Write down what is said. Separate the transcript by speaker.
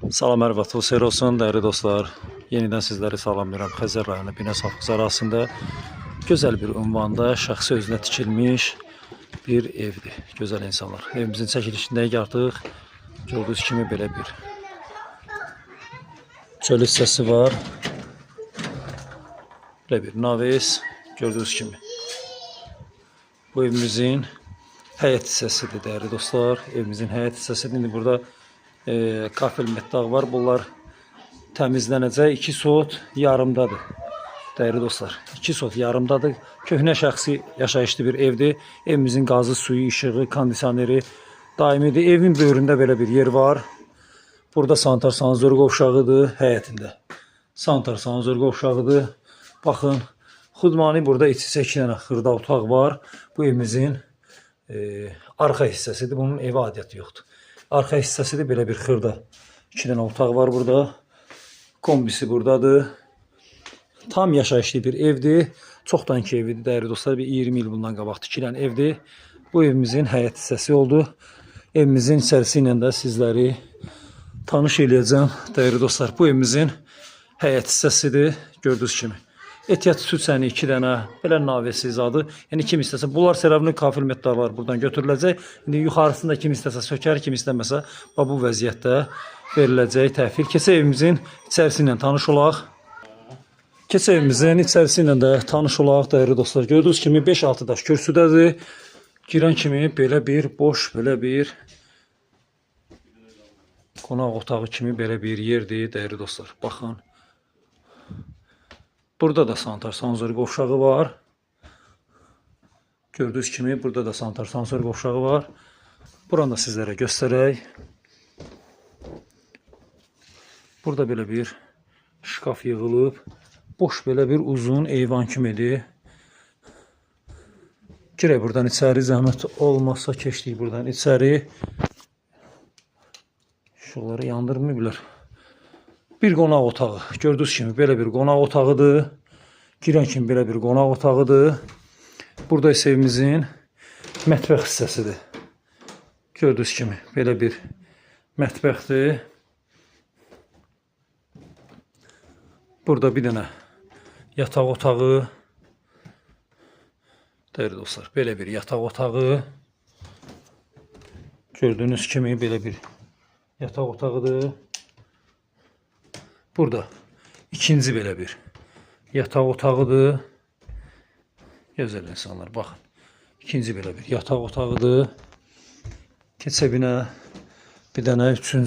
Speaker 1: Salam, hər vaxtınız xeyir olsun, dəyərli dostlar. Yenidən sizləri salamlayıram. Xəzər rayonu Binəsafx arasında gözəl bir ünvanda şəxsi özünə tikilmiş bir evdir. Gözəl insanlar. Evimizin çəkilişindəyik artıq. Gördüyünüz kimi belə bir çöl hissəsi var. Belə bir naves. Gördüyünüz kimi. Bu evimizin həyət hissəsidir, dəyərli dostlar. Evimizin həyət hissəsidir. İndi burada kafel metal var. Bunlar təmizlənəcək. 2 sot yarımdadır. Dəyərli dostlar, 2 sot yarımdadır. Köhnə şəxsi yaşayışlı bir evdir. Evimizin qazı, suyu, işığı, kondisioneri daimidir. Evin böyründə belə bir yer var. Burada sanitar sanzor qovşağıdır həyətində. Sanitar sanzor qovşağıdır. Baxın, xudmani burada içi 2 dənə xırda otaq var. Bu evimizin arxa hissəsidir. Bunun evi adiyyatı yoxdur. Arxa hissəsidir, belə bir xırda 2 dənə otaq var burada. Kombisi buradadır. Tam yaşayışlı bir evdir. Çoxdankı evidir, dəyərli dostlar. Bir 20 il bundan qabaq tikilən evdir. Bu evimizin həyət hissəsi oldu. Evimizin içərisi ilə də sizləri tanış eləyəcəm, dəyərli dostlar. Bu evimizin həyət hissəsidir, gördüyünüz kimi. Ehtiyat süsəni 2 dənə, belə navesi zadı. Yəni kim istəsə, bunlar serablı kafil metallar buradan götürüləcək. İndi yuxarısında kim istəsə sökər, kim istəməsə bu vəziyyətdə veriləcək təhvil. Keçə evimizin içərisi ilə tanış olaq. Keçə evimizin içərisi ilə də tanış olaq, dəyərli dostlar. Gördüyünüz kimi 5-6 daş kürsüdədir. Girən kimi belə bir boş, belə bir qonaq otağı kimi belə bir yerdir, dəyərli dostlar. Baxın. Burada da sanitar sanzor qovşağı var. Gördüyünüz kimi burada da sanitar sanzor qovşağı var. Buranı da sizlərə göstərək. Burada belə bir şkaf yığılıb. Boş belə bir uzun eyvan kimidir. Girək buradan içəri, zəhmət olmazsa keçdik buradan içəri. İşıqları yandırmayıblar. Bir qonaq otağı. Gördüyünüz kimi belə bir qonaq otağıdır. Girən kimi belə bir qonaq otağıdır. Burada isə evimizin mətbəx hissəsidir. Gördüyünüz kimi belə bir mətbəxdir. Burada bir dənə yataq otağı. Dəyərli dostlar, belə bir yataq otağı. Gördüyünüz kimi belə bir yataq otağıdır. Burada ikinci belə bir yataq otağıdır. Gözəl insanlar, baxın. İkinci belə bir yataq otağıdır. Keçə binə bir dənə üçüncü.